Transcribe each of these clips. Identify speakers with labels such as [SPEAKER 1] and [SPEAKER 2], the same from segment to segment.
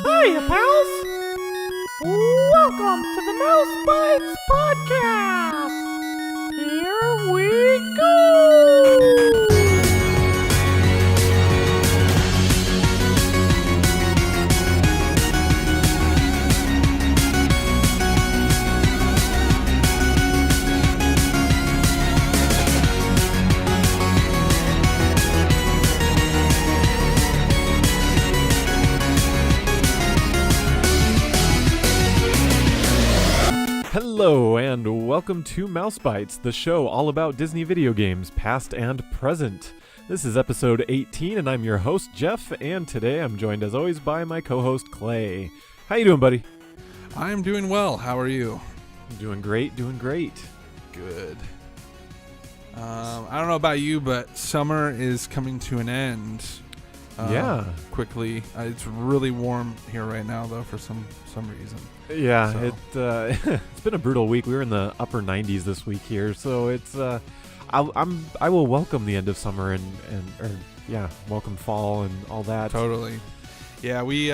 [SPEAKER 1] Hiya, pals! Welcome to the Mouse Bytes podcast! Here we go!
[SPEAKER 2] Hello and welcome to Mouse Bytes, the show all about Disney video games, past and present. This is episode 18 and I'm your host, Jeph, and today I'm joined as always by my co-host, Clay. How you doing, buddy?
[SPEAKER 3] I'm doing well. How are you?
[SPEAKER 2] I'm doing great.
[SPEAKER 3] Good. I don't know about you, but summer is coming to an end. Quickly. It's really warm here right now, though, for some reason.
[SPEAKER 2] Yeah, so. It's been a brutal week. We were in the upper 90s this week here, so it's I will welcome the end of summer and welcome fall and all that.
[SPEAKER 3] Totally. Yeah, me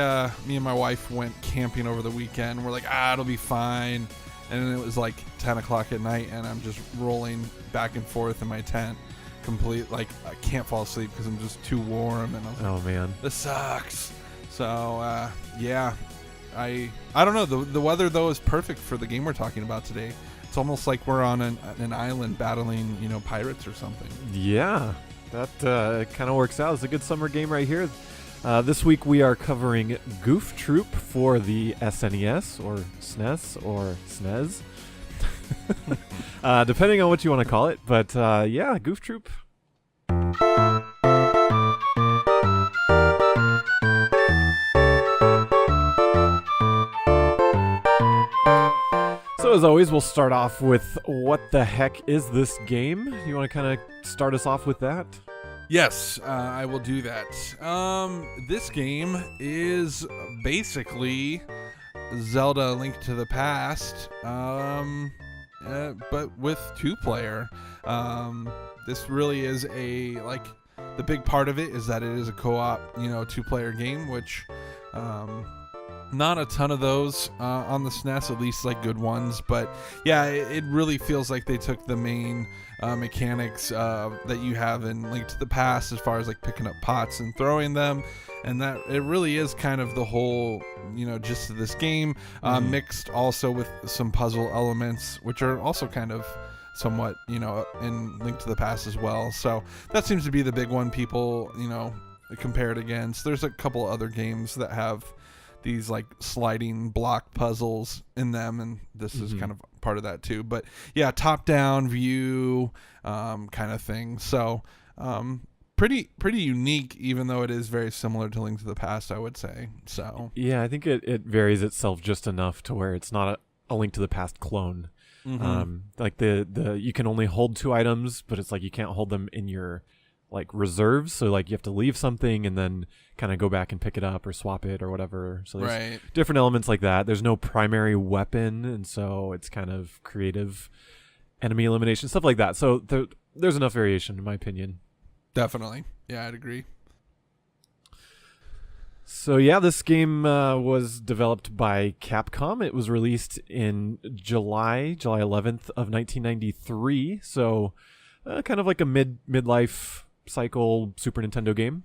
[SPEAKER 3] and my wife went camping over the weekend. We're like, it'll be fine. And then it was like 10 o'clock at night, and I'm just rolling back and forth in my tent. I can't fall asleep because I'm just too warm, and I was like,
[SPEAKER 2] man,
[SPEAKER 3] this sucks. So I don't know. The weather though is perfect for the game we're talking about today. It's almost like we're on an island battling pirates or something.
[SPEAKER 2] Yeah, that kind of works out. It's a good summer game right here. This week we are covering Goof Troop for the SNES or SNES or SNES. Depending on what you want to call it, but Goof Troop. So as always, we'll start off with what the heck is this game? You want to kind of start us off with that?
[SPEAKER 3] Yes, I will do that. This game is basically Zelda: Link to the Past, but with two-player. This really is the big part of it is that it is a co-op, two-player game, which not a ton of those on the SNES, at least like good ones. But yeah, it really feels like they took the main mechanics that you have in Link to the Past, as far as like picking up pots and throwing them, and that it really is kind of the whole gist of this game, mixed also with some puzzle elements, which are also kind of somewhat in Link to the Past as well. So that seems to be the big one people compare it against. There's a couple other games that have these like sliding block puzzles in them, and this is kind of part of that too. But yeah, top down view kind of thing. So pretty unique, even though it is very similar to Link to the Past, I would say. So yeah,
[SPEAKER 2] I think it varies itself just enough to where it's not a Link to the Past clone. Like the you can only hold 2 items, but it's like you can't hold them in your like reserves, so like you have to leave something and then kind of go back and pick it up or swap it or whatever. So there's different elements like that. There's no primary weapon, and so it's kind of creative enemy elimination, stuff like that. So there's enough variation in my opinion.
[SPEAKER 3] Definitely. Yeah, I'd agree.
[SPEAKER 2] So yeah, this game was developed by Capcom. It was released in July 11th of 1993. So kind of like a midlife cycle Super Nintendo game.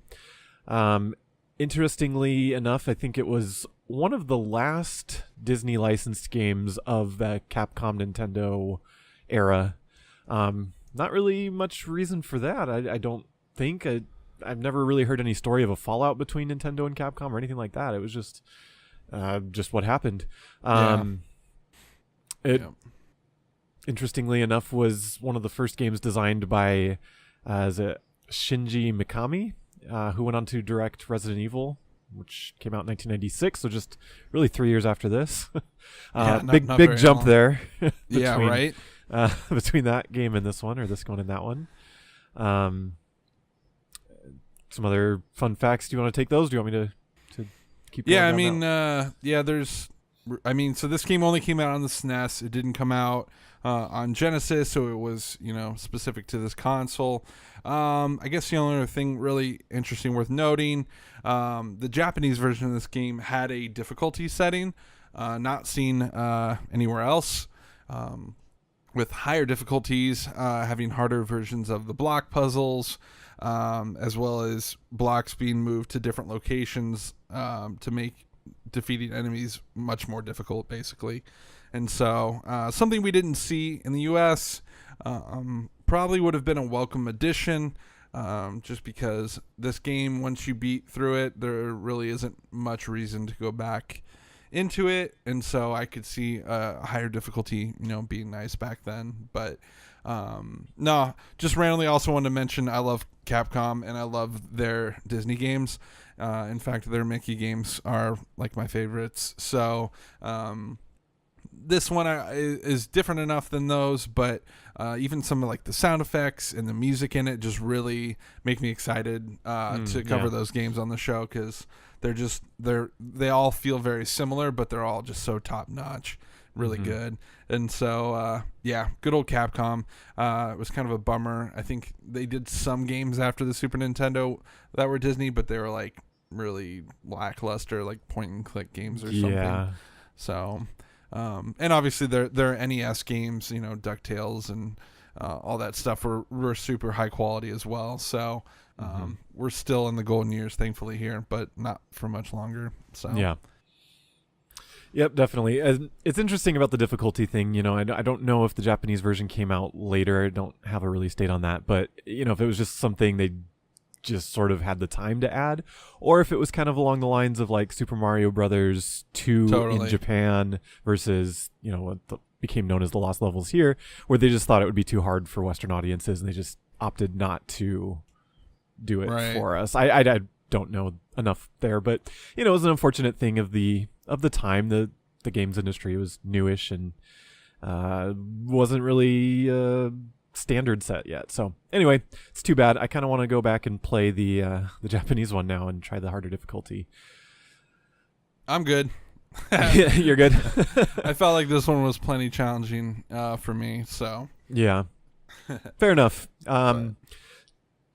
[SPEAKER 2] Interestingly enough, I think it was one of the last Disney licensed games of the Capcom Nintendo era. Not really much reason for that. I don't think. I've never really heard any story of a fallout between Nintendo and Capcom or anything like that. It was just what happened. Interestingly enough, was one of the first games designed by Shinji Mikami, who went on to direct Resident Evil, which came out in 1996. So just really 3 years after this. Big jump long there. between, between that game and this one, or this one and that one. Some other fun facts. Do you want to take those? Do you want me to keep going?
[SPEAKER 3] Yeah, so this game only came out on the SNES. It didn't come out on Genesis, so it was, specific to this console. I guess the only other thing really interesting worth noting, the Japanese version of this game had a difficulty setting not seen anywhere else, with higher difficulties, having harder versions of the block puzzles, as well as blocks being moved to different locations to make defeating enemies much more difficult, basically. And so something we didn't see in the US, probably would have been a welcome addition, just because this game, once you beat through it, there really isn't much reason to go back into it. And so I could see a higher difficulty, being nice back then. But no, just randomly also wanted to mention I love Capcom and I love their Disney games. In fact, their Mickey games are like my favorites. So this one is different enough than those, but even some of like the sound effects and the music in it just really make me excited to cover those games on the show, because they all feel very similar, but they're all just so top notch, really good. And so good old Capcom. It was kind of a bummer. I think they did some games after the Super Nintendo that were Disney, but they were like really lackluster, like point and click games or something. So and obviously their NES games, DuckTales and all that stuff were super high quality as well. So we're still in the golden years, thankfully, here, but not for much longer. So
[SPEAKER 2] yeah. Yep, definitely. It's interesting about the difficulty thing. I don't know if the Japanese version came out later. I don't have a release date on that. But, if it was just something they just sort of had the time to add, or if it was kind of along the lines of like Super Mario Brothers 2 in Japan versus, what became known as the Lost Levels here, where they just thought it would be too hard for Western audiences and they just opted not to do it for us. I don't know enough there, but it was an unfortunate thing of the time. The games industry was newish and wasn't really standard set yet. So anyway, it's too bad. I kind of want to go back and play the Japanese one now and try the harder difficulty. I'm good. You're good.
[SPEAKER 3] I felt like this one was plenty challenging for me. So
[SPEAKER 2] yeah, fair enough.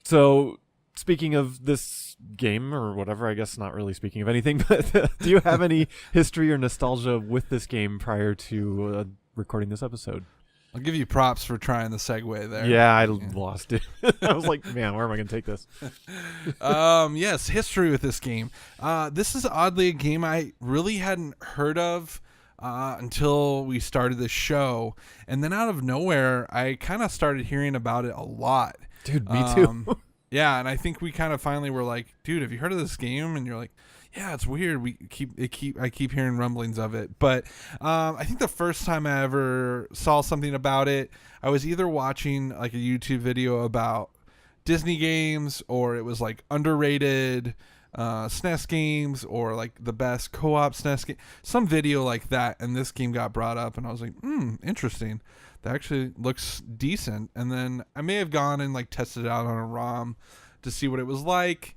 [SPEAKER 2] So speaking of this game or whatever, I guess not really speaking of anything, but do you have any history or nostalgia with this game prior to recording this episode?
[SPEAKER 3] I'll give you props for trying the segue there.
[SPEAKER 2] Yeah, I lost it. I was like, man, where am I going to take this?
[SPEAKER 3] Yes, history with this game. This is oddly a game I really hadn't heard of until we started this show. And then out of nowhere, I kind of started hearing about it a lot.
[SPEAKER 2] Dude, me too.
[SPEAKER 3] Yeah, and I think we kind of finally were like, dude, have you heard of this game? And you're like, yeah, it's weird. I keep hearing rumblings of it. But I think the first time I ever saw something about it, I was either watching like a YouTube video about Disney games, or it was like underrated SNES games, or like the best co-op SNES game, some video like that. And this game got brought up, and I was like, interesting. That actually looks decent. And then I may have gone and like tested it out on a ROM to see what it was like.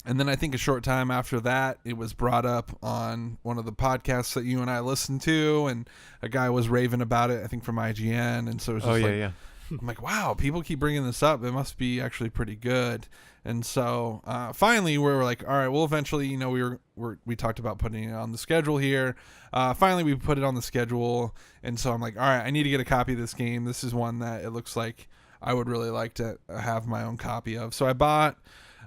[SPEAKER 3] And then I think a short time after that, it was brought up on one of the podcasts that you and I listened to, and a guy was raving about it, I think from IGN. And so it was just I'm like, wow, people keep bringing this up. It must be actually pretty good. And so finally, we were like, all right, well, eventually, we talked about putting it on the schedule here. Finally, we put it on the schedule. And so I'm like, all right, I need to get a copy of this game. This is one that it looks like I would really like to have my own copy of. So I bought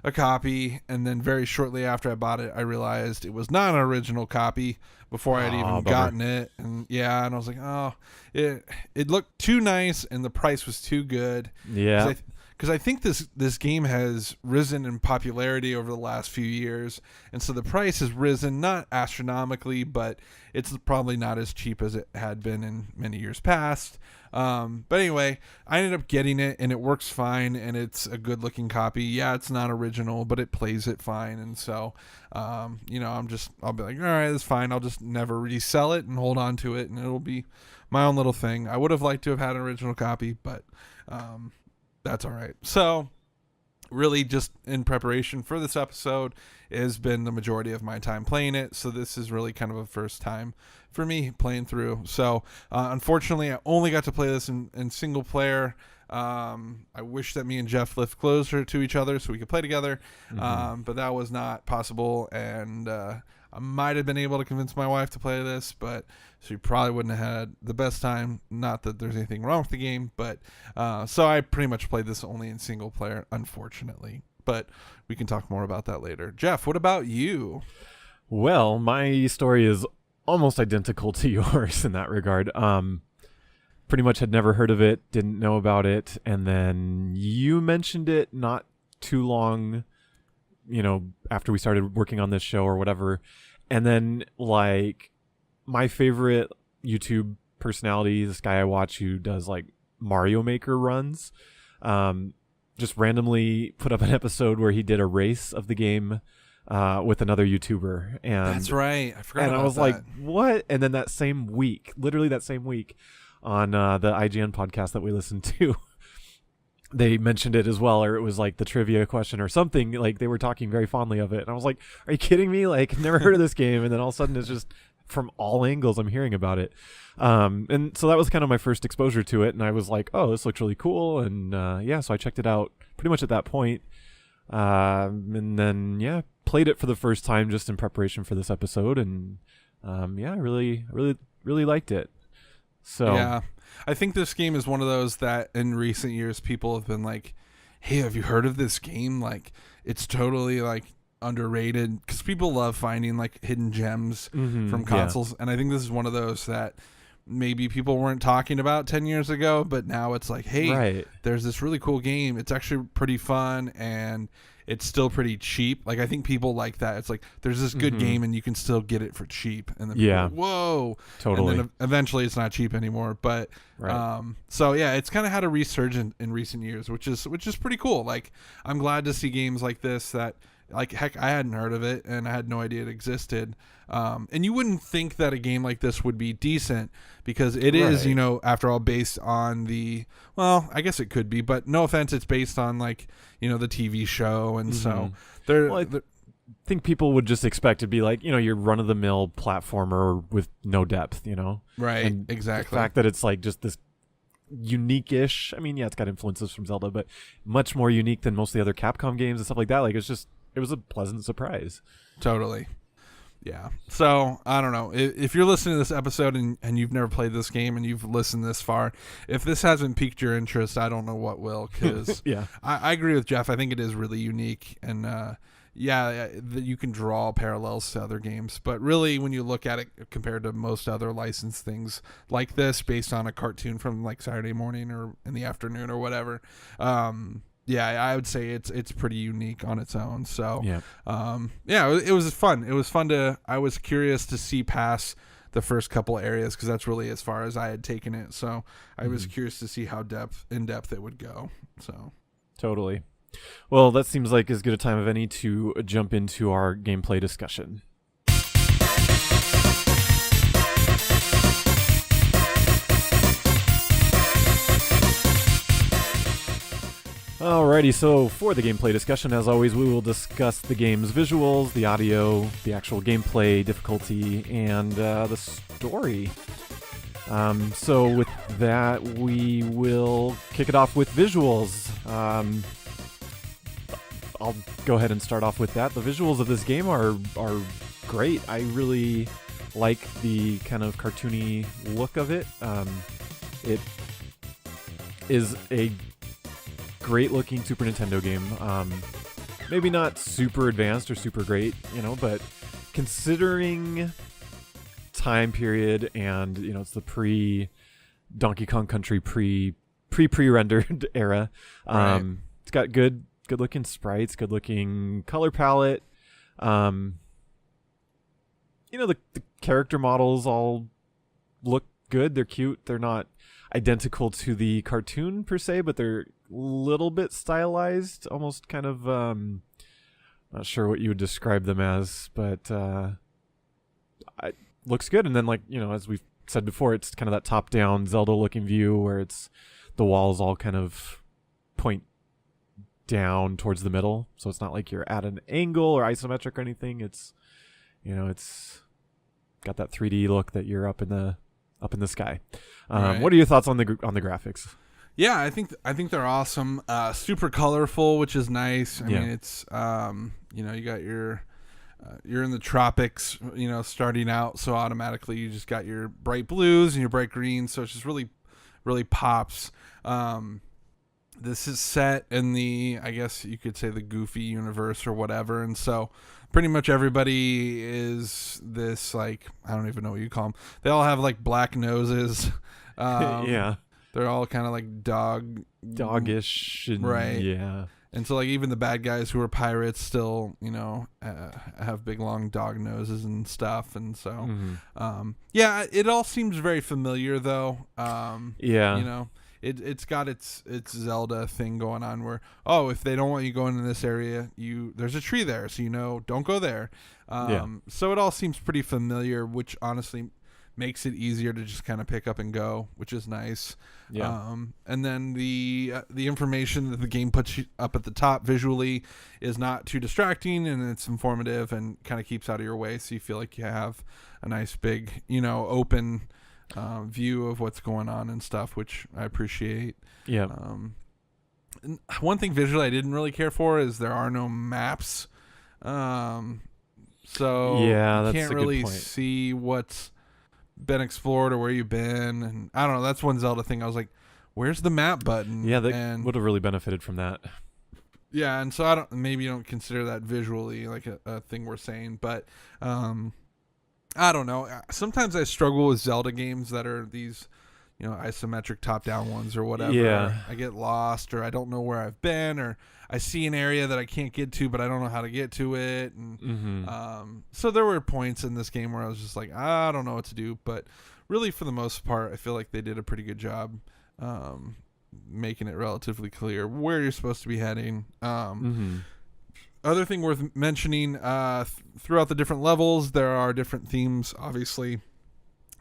[SPEAKER 3] a copy, and then very shortly after I bought it, I realized it was not an original copy before I had even gotten it. And and I was like, it looked too nice, and the price was too good.
[SPEAKER 2] Yeah.
[SPEAKER 3] Because I think this game has risen in popularity over the last few years, and so the price has risen, not astronomically, but it's probably not as cheap as it had been in many years past. But anyway, I ended up getting it, and it works fine, and it's a good-looking copy. Yeah, it's not original, but it plays it fine, and so, I'll be like, all right, that's fine. I'll just never resell it and hold on to it, and it'll be my own little thing. I would have liked to have had an original copy, but that's all right. So really just in preparation for this episode has been the majority of my time playing it. So this is really kind of a first time for me playing through. So unfortunately, I only got to play this in single player. I wish that me and Jeph lived closer to each other so we could play together, but that was not possible, and I might have been able to convince my wife to play this, but she probably wouldn't have had the best time. Not that there's anything wrong with the game, but so I pretty much played this only in single player, unfortunately, but we can talk more about that later. Jeph, what about you?
[SPEAKER 2] Well, my story is almost identical to yours in that regard. Pretty much had never heard of it, didn't know about it, and then you mentioned it not too long, after we started working on this show or whatever. And then, like, my favorite YouTube personality, this guy I watch who does, like, Mario Maker runs, just randomly put up an episode where he did a race of the game with another YouTuber. And
[SPEAKER 3] that's right. I forgot about that.
[SPEAKER 2] And I was like, what? And then that same week, literally that same week, on the IGN podcast that we listened to, they mentioned it as well, or it was like the trivia question or something. Like, they were talking very fondly of it, and I was like, are you kidding me? Like, never heard of this game. And then all of a sudden it's just from all angles I'm hearing about it, and so that was kind of my first exposure to it, and I was like, oh, this looks really cool. And so I checked it out pretty much at that point, and then played it for the first time just in preparation for this episode, and I really liked it. So
[SPEAKER 3] yeah, I think this game is one of those that in recent years people have been like, hey, have you heard of this game? Like, it's totally like underrated, because people love finding like hidden gems from consoles. And I think this is one of those that maybe people weren't talking about 10 years ago, but now it's like, hey, there's this really cool game. It's actually pretty fun, and it's still pretty cheap. Like, I think people like that. It's like, there's this good game and you can still get it for cheap. And then people are like, whoa.
[SPEAKER 2] Totally.
[SPEAKER 3] And then eventually it's not cheap anymore. But so yeah, it's kind of had a resurgence in recent years, which is pretty cool. Like, I'm glad to see games like this that, like, heck, I hadn't heard of it and I had no idea it existed. And you wouldn't think that a game like this would be decent, because it is, after all, based on I guess it could be, but no offense, it's based on, like, the TV show. And so I
[SPEAKER 2] think people would just expect it to be like, your run-of-the-mill platformer with no depth,
[SPEAKER 3] Right,
[SPEAKER 2] and
[SPEAKER 3] exactly.
[SPEAKER 2] The fact that it's like just this unique-ish, I mean, it's got influences from Zelda, but much more unique than most of the other Capcom games and stuff like that. Like, it was a pleasant surprise.
[SPEAKER 3] Totally. Yeah. So, I don't know. If you're listening to this episode and you've never played this game and you've listened this far, if this hasn't piqued your interest, I don't know what will, because I agree with Jeph. I think it is really unique, and you can draw parallels to other games. But really, when you look at it compared to most other licensed things like this, based on a cartoon from like Saturday morning or in the afternoon or whatever, I would say it's pretty unique on its own. So, it was fun. It was fun I was curious to see past the first couple areas, because that's really as far as I had taken it. So I was curious to see how in depth it would go. So
[SPEAKER 2] totally. Well, that seems like as good a time of any to jump into our gameplay discussion. Alrighty, so for the gameplay discussion, as always, we will discuss the game's visuals, the audio, the actual gameplay, difficulty, and the story. So with that, we will kick it off with visuals. I'll go ahead and start off with that. The visuals of this game are great. I really like the kind of cartoony look of it. It is a great looking Super Nintendo game. Maybe not super advanced or super great, but considering time period and, it's the pre Donkey Kong Country pre-rendered era. It's got good looking sprites, good looking color palette. The character models all look good. They're cute. They're not identical to the cartoon per se, but they're a little bit stylized, almost kind of not sure what you would describe them as, but it looks good. And then, as we've said before, it's kind of that top-down Zelda looking view where it's the walls all kind of point down towards the middle, so it's not like you're at an angle or isometric or anything. It's it's got that 3D look that you're up in the sky.
[SPEAKER 3] Right.
[SPEAKER 2] What are your thoughts on the graphics?
[SPEAKER 3] Yeah, I think they're awesome. Super colorful, which is nice. I mean, it's you got your you're in the tropics, starting out, so automatically you just got your bright blues and your bright greens, so it's just really, really pops. This is set in the, I guess you could say, the Goofy universe or whatever, and so pretty much everybody is this, like, I don't even know what you call them. They all have like black noses.
[SPEAKER 2] Yeah.
[SPEAKER 3] They're all kind of like
[SPEAKER 2] Doggish. And,
[SPEAKER 3] right.
[SPEAKER 2] Yeah.
[SPEAKER 3] And so, like, even the bad guys who are pirates still, have big, long dog noses and stuff. And so, yeah, it all seems very familiar, though.
[SPEAKER 2] Yeah.
[SPEAKER 3] It's got its Zelda thing going on where, if they don't want you going in this area, there's a tree there, so don't go there. So it all seems pretty familiar, which honestly makes it easier to just kind of pick up and go, which is nice.
[SPEAKER 2] Yeah.
[SPEAKER 3] And then the information that the game puts you up at the top visually is not too distracting, and it's informative and kind of keeps out of your way, so you feel like you have a nice big, open view of what's going on and stuff, which I appreciate.
[SPEAKER 2] Yeah.
[SPEAKER 3] And one thing visually I didn't really care for is there are no maps. So
[SPEAKER 2] yeah,
[SPEAKER 3] you
[SPEAKER 2] that's
[SPEAKER 3] can't
[SPEAKER 2] a
[SPEAKER 3] really
[SPEAKER 2] good point.
[SPEAKER 3] see what's been explored or where you've been, and I don't know, that's one Zelda thing. I was like, where's the map button?
[SPEAKER 2] Yeah, they would have really benefited from that.
[SPEAKER 3] Yeah, and so maybe you don't consider that visually like a thing we're saying, but I don't know. Sometimes I struggle with Zelda games that are these, isometric top-down ones or whatever.
[SPEAKER 2] Yeah.
[SPEAKER 3] I get lost, or I don't know where I've been, or I see an area that I can't get to, but I don't know how to get to it. And so there were points in this game where I was just like, I don't know what to do. But really, for the most part, I feel like they did a pretty good job making it relatively clear where you're supposed to be heading. Other thing worth mentioning, throughout the different levels, there are different themes, obviously.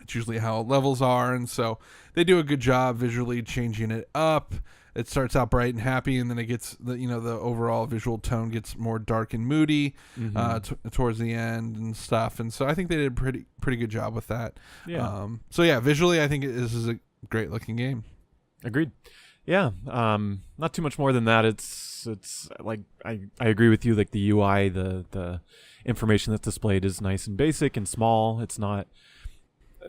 [SPEAKER 3] It's usually how levels are, and so they do a good job visually changing it up. It starts out bright and happy, and then it gets the overall visual tone gets more dark and moody towards the end and stuff. And so I think they did a pretty good job with that.
[SPEAKER 2] Yeah.
[SPEAKER 3] So yeah, visually I think this is a great looking game.
[SPEAKER 2] Agreed. Yeah. Not too much more than that. It's like I agree with you. Like the UI, the information that's displayed is nice and basic and small. It's not.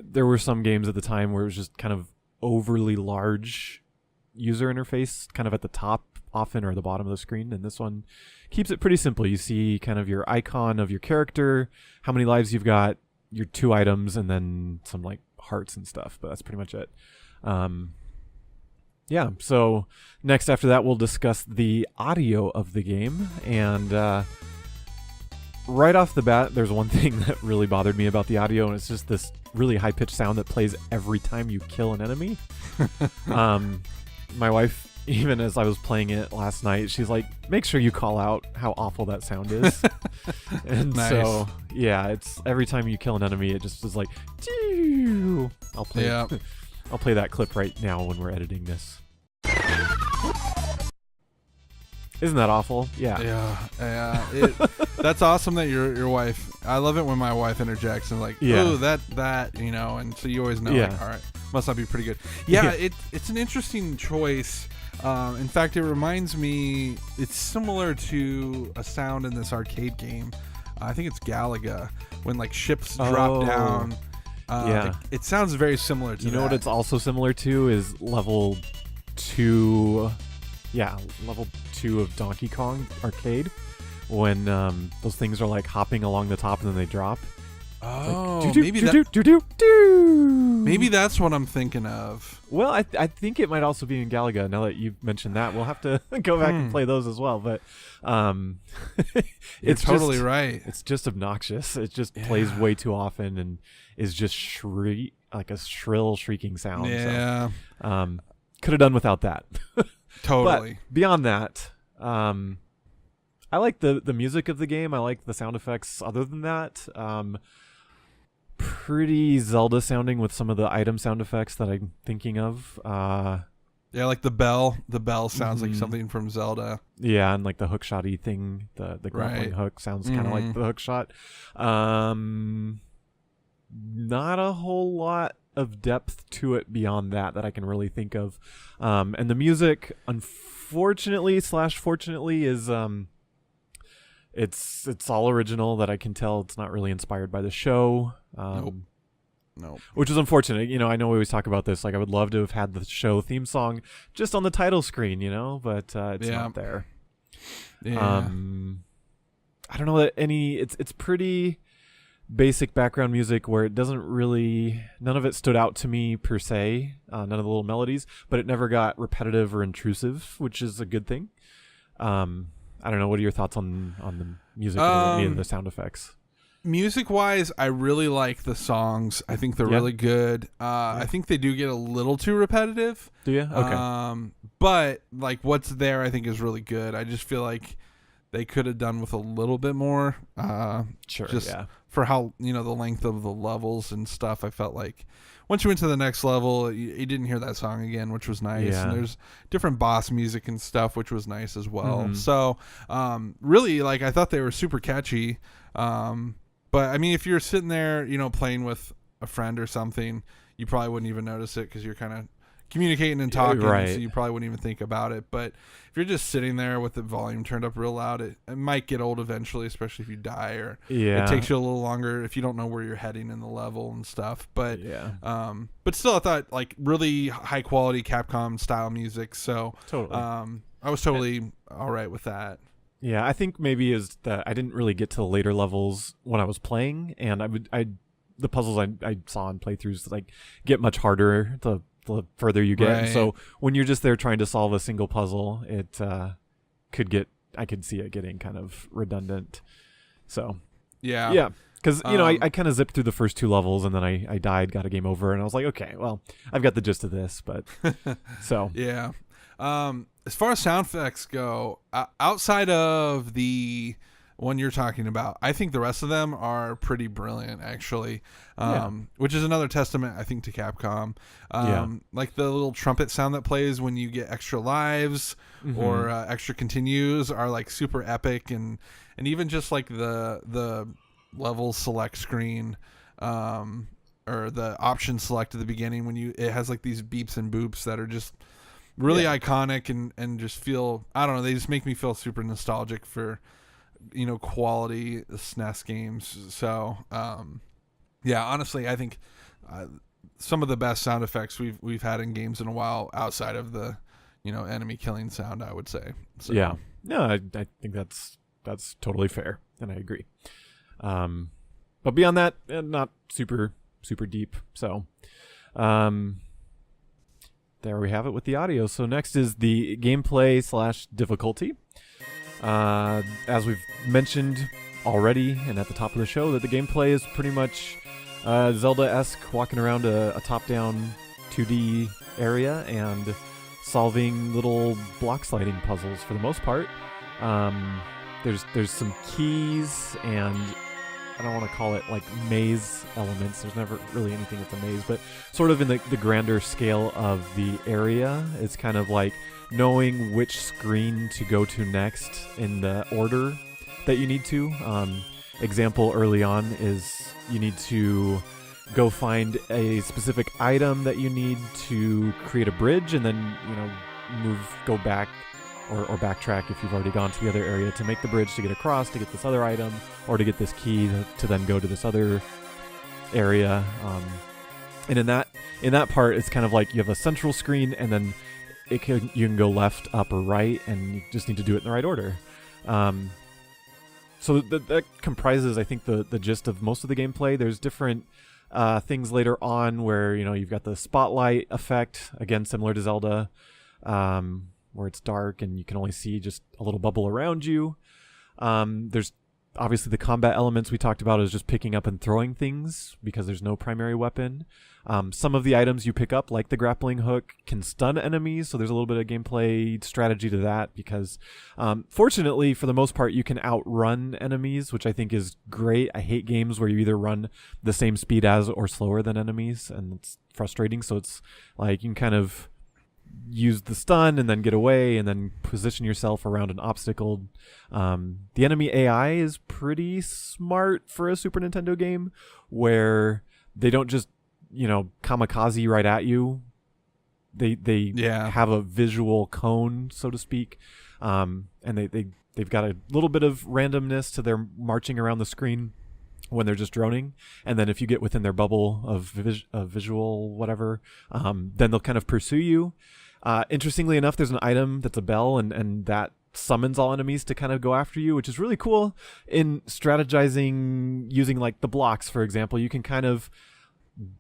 [SPEAKER 2] There were some games at the time where it was just kind of overly large user interface, kind of at the top often or the bottom of the screen, and this one keeps it pretty simple. You see kind of your icon of your character, how many lives you've got, your 2 items, and then some like hearts and stuff, but that's pretty much it. Yeah, so next after that we'll discuss the audio of the game, and right off the bat there's one thing that really bothered me about the audio, and it's just this really high-pitched sound that plays every time you kill an enemy. My wife, even as I was playing it last night, she's like, make sure you call out how awful that sound is. And
[SPEAKER 3] nice.
[SPEAKER 2] So yeah, it's every time you kill an enemy it just is like, Doo! I'll play that clip right now when we're editing this. Isn't that awful? Yeah.
[SPEAKER 3] Yeah. That's awesome that your wife. I love it when my wife interjects and like, oh, that, and so you always know, like, all right, must not be pretty good. Yeah, it's an interesting choice. In fact, it reminds me, it's similar to a sound in this arcade game. I think it's Galaga, when like ships drop down. It sounds very similar to
[SPEAKER 2] You know what it's also similar to is level 2. Yeah, level 2 of Donkey Kong Arcade, when those things are like hopping along the top and then they drop.
[SPEAKER 3] Oh,
[SPEAKER 2] like,
[SPEAKER 3] maybe that's what I'm thinking of.
[SPEAKER 2] Well, I think it might also be in Galaga. Now that you've mentioned that, we'll have to go back and play those as well. But
[SPEAKER 3] it's totally right.
[SPEAKER 2] It's just obnoxious. It just plays way too often and is just like a shrill shrieking sound.
[SPEAKER 3] Yeah.
[SPEAKER 2] So, could have done without that.
[SPEAKER 3] Totally.
[SPEAKER 2] But beyond that, I like the music of the game. I like the sound effects. Other than that, pretty Zelda sounding with some of the item sound effects that I'm thinking of.
[SPEAKER 3] Yeah, like the bell. The bell sounds like something from Zelda.
[SPEAKER 2] Yeah, and like the hookshotty thing, the grappling hook sounds kind of like the hook shot. Not a whole lot of depth to it beyond that I can really think of. And the music, unfortunately / fortunately, is it's all original. That I can tell it's not really inspired by the show.
[SPEAKER 3] Nope.
[SPEAKER 2] Which is unfortunate. I know we always talk about this. Like, I would love to have had the show theme song just on the title screen, but it's not there.
[SPEAKER 3] Yeah.
[SPEAKER 2] I don't know that it's pretty basic background music where it doesn't really, none of it stood out to me per se, none of the little melodies, but it never got repetitive or intrusive, which is a good thing. I don't know. What are your thoughts on the music or any of the sound effects?
[SPEAKER 3] Music wise, I really like the songs. I think they're really good. I think they do get a little too repetitive.
[SPEAKER 2] Do you? Okay.
[SPEAKER 3] But like what's there, I think is really good. I just feel like they could have done with a little bit more.
[SPEAKER 2] Sure.
[SPEAKER 3] Just for how the length of the levels and stuff. I felt like once you went to the next level, you didn't hear that song again, which was nice.
[SPEAKER 2] Yeah.
[SPEAKER 3] And there's different boss music and stuff, which was nice as well. So really, like I thought they were super catchy. But I mean, if you're sitting there, playing with a friend or something, you probably wouldn't even notice it because you're kind of communicating and talking,
[SPEAKER 2] right.
[SPEAKER 3] So you probably wouldn't even think about it. But if you're just sitting there with the volume turned up real loud, it might get old eventually, especially if you die or it takes you a little longer if you don't know where you're heading in the level and stuff. But but still, I thought like really high quality Capcom style music. So
[SPEAKER 2] totally,
[SPEAKER 3] I was totally all right with that.
[SPEAKER 2] Yeah, I think maybe is that I didn't really get to the later levels when I was playing, and the puzzles I saw in playthroughs like get much harder the further you get.
[SPEAKER 3] Right.
[SPEAKER 2] So when you're just there trying to solve a single puzzle, it I could see it getting kind of redundant. So yeah, because I kind of zipped through the first 2 levels and then I died, got a game over, and I was like, okay, well, I've got the gist of this, but so
[SPEAKER 3] yeah. As far as sound effects go, outside of the one you're talking about, I think the rest of them are pretty brilliant, actually. Which is another testament, I think, to Capcom. Like the little trumpet sound that plays when you get extra lives or extra continues are like super epic, and even just like the level select screen, or the option select at the beginning when it has like these beeps and boops that are just really iconic and just feel, I don't know, they just make me feel super nostalgic for quality SNES games. So honestly, I think some of the best sound effects we've had in games in a while, outside of the enemy killing sound, I would say. So.
[SPEAKER 2] Yeah, no, I think that's totally fair, and I agree. But beyond that, not super deep. So there we have it with the audio. So next is the gameplay / difficulty. As we've mentioned already and at the top of the show, that the gameplay is pretty much Zelda-esque, walking around a top-down 2D area and solving little block sliding puzzles for the most part. There's some keys, and I don't want to call it like maze elements. There's never really anything that's a maze, but sort of in the grander scale of the area, it's kind of like knowing which screen to go to next in the order that you need to. Example early on is you need to go find a specific item that you need to create a bridge, and then go back or backtrack if you've already gone to the other area to make the bridge to get across to get this other item, or to get this key to then go to this other area. And in that part, it's kind of like you have a central screen, and then you can go left, up, or right, and you just need to do it in the right order. So that comprises, I think, the gist of most of the gameplay. There's different things later on where you've got the spotlight effect, again similar to Zelda, where it's dark and you can only see just a little bubble around you. There's obviously the combat elements we talked about is just picking up and throwing things because there's no primary weapon. Some of the items you pick up, like the grappling hook, can stun enemies, so there's a little bit of gameplay strategy to that because fortunately, for the most part, you can outrun enemies, which I think is great. I hate games where you either run the same speed as or slower than enemies, and it's frustrating. So it's like you can kind of use the stun and then get away and then position yourself around an obstacle. The enemy AI is pretty smart for a Super Nintendo game, where they don't just, kamikaze right at you. They have a visual cone, so to speak, and they've got a little bit of randomness to their marching around the screen when they're just droning, and then if you get within their bubble of visual whatever, then they'll kind of pursue you. Interestingly enough, there's an item that's a bell, and that summons all enemies to kind of go after you, which is really cool. In strategizing using like the blocks, for example, you can kind of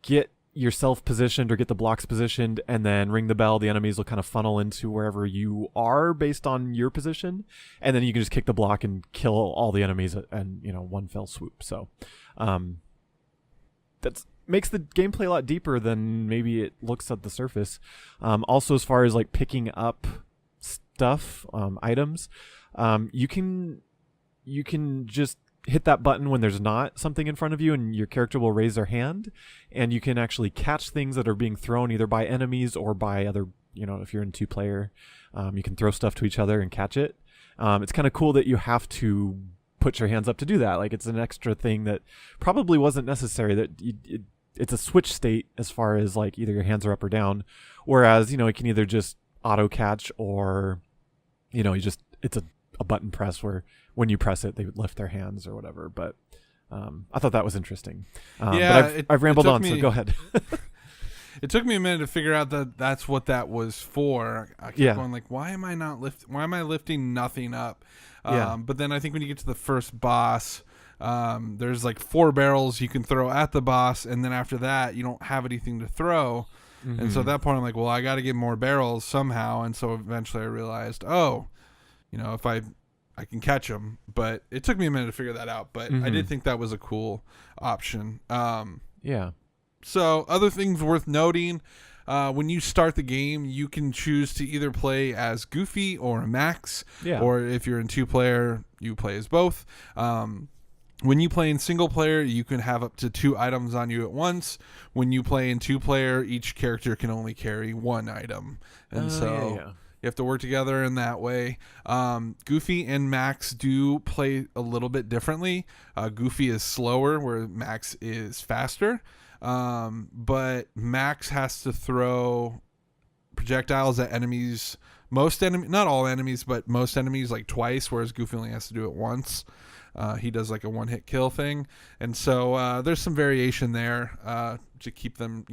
[SPEAKER 2] get yourself positioned or get the blocks positioned and then ring the bell. The enemies will kind of funnel into wherever you are based on your position, and then you can just kick the block and kill all the enemies and one fell swoop. So that's makes the gameplay a lot deeper than maybe it looks at the surface. Also, as far as like picking up stuff, items, you can just hit that button when there's not something in front of you, and your character will raise their hand, and you can actually catch things that are being thrown either by enemies or by other, if you're in 2-player, you can throw stuff to each other and catch it. It's kind of cool that you have to put your hands up to do that. Like, it's an extra thing that probably wasn't necessary, that it's a switch state as far as like either your hands are up or down, whereas, it can either just auto catch or, it's a button press where when you press it, they would lift their hands or whatever. But I thought that was interesting. But I've rambled on, so go ahead.
[SPEAKER 3] It took me a minute to figure out that that's what that was for. I kept going like, why am I lifting nothing up? But then I think when you get to the first boss, there's like 4 barrels you can throw at the boss, and then after that, you don't have anything to throw. Mm-hmm. And so at that point, I'm like, well, I got to get more barrels somehow. And so eventually I realized, if I can catch them. But it took me a minute to figure that out. But I did think that was a cool option. So other things worth noting, when you start the game, you can choose to either play as Goofy or Max. Or if you're in 2-player, you play as both. When you play in single player, you can have up to 2 items on you at once. When you play in 2-player, each character can only carry 1 item. And you have to work together in that way. Goofy and Max do play a little bit differently. Goofy is slower, where Max is faster. But Max has to throw projectiles at enemies. Not all enemies, but most enemies, like twice, whereas Goofy only has to do it once. He does like a 1-hit kill thing. And so there's some variation there to keep them,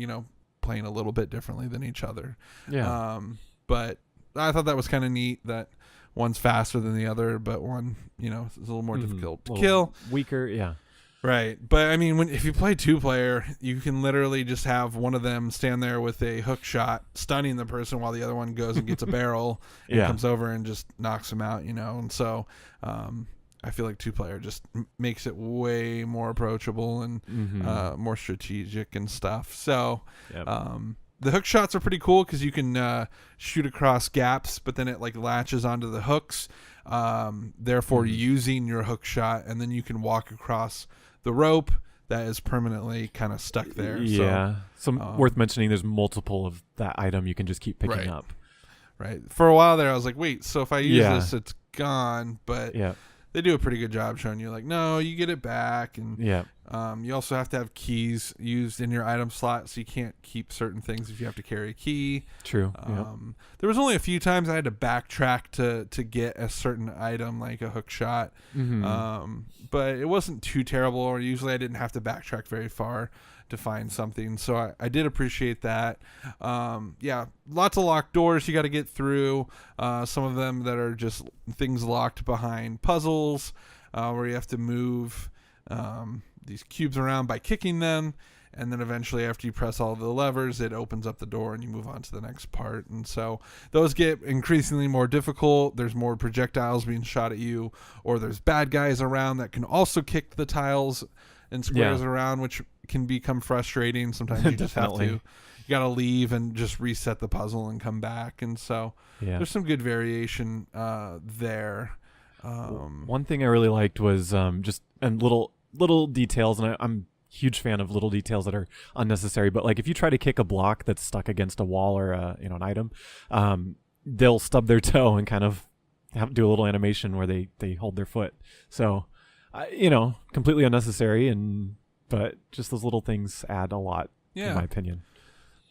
[SPEAKER 3] playing a little bit differently than each other. But I thought that was kind of neat that one's faster than the other, but one, is a little more difficult to kill.
[SPEAKER 2] Weaker,
[SPEAKER 3] Right. But I mean, if you play 2-player, you can literally just have one of them stand there with a hook shot, stunning the person, while the other one goes and gets a barrel and comes over and just knocks them out, And so I feel like 2-player just makes it way more approachable and more strategic and stuff. So the hook shots are pretty cool because you can shoot across gaps, but then it like latches onto the hooks, therefore using your hook shot, and then you can walk across the rope that is permanently kind of stuck there.
[SPEAKER 2] So worth mentioning, there's multiple of that item you can just keep picking up.
[SPEAKER 3] Right. For a while there, I was like, wait, so if I use this, it's gone. But they do a pretty good job showing you, like, no, you get it back. And you also have to have keys used in your item slot, so you can't keep certain things if you have to carry a key.
[SPEAKER 2] True.
[SPEAKER 3] There was only a few times I had to backtrack to get a certain item, like a hook shot. But it wasn't too terrible, or usually I didn't have to backtrack very far to find something. So I did appreciate that. Lots of locked doors you got to get through. Some of them that are just things locked behind puzzles, where you have to move these cubes around by kicking them, and then eventually after you press all the levers, it opens up the door and you move on to the next part. And so those get increasingly more difficult. There's more projectiles being shot at you, or there's bad guys around that can also kick the tiles and squares around, which can become frustrating. Sometimes you just have to, you got to leave and just reset the puzzle and come back. And so there's some good variation there.
[SPEAKER 2] One thing I really liked was just and little details, and I'm huge fan of little details that are unnecessary. But like if you try to kick a block that's stuck against a wall or an item, they'll stub their toe and kind of do a little animation where they hold their foot. So, completely unnecessary, but just those little things add a lot, in my opinion.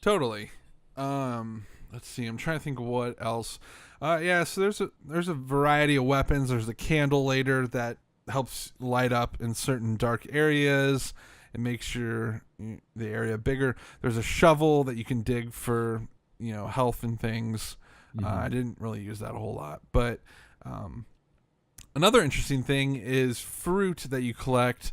[SPEAKER 3] Totally. Let's see. I'm trying to think of what else. So there's a variety of weapons. There's a candle later that helps light up in certain dark areas. It makes the area bigger. There's a shovel that you can dig for, health and things. I didn't really use that a whole lot, but another interesting thing is fruit that you collect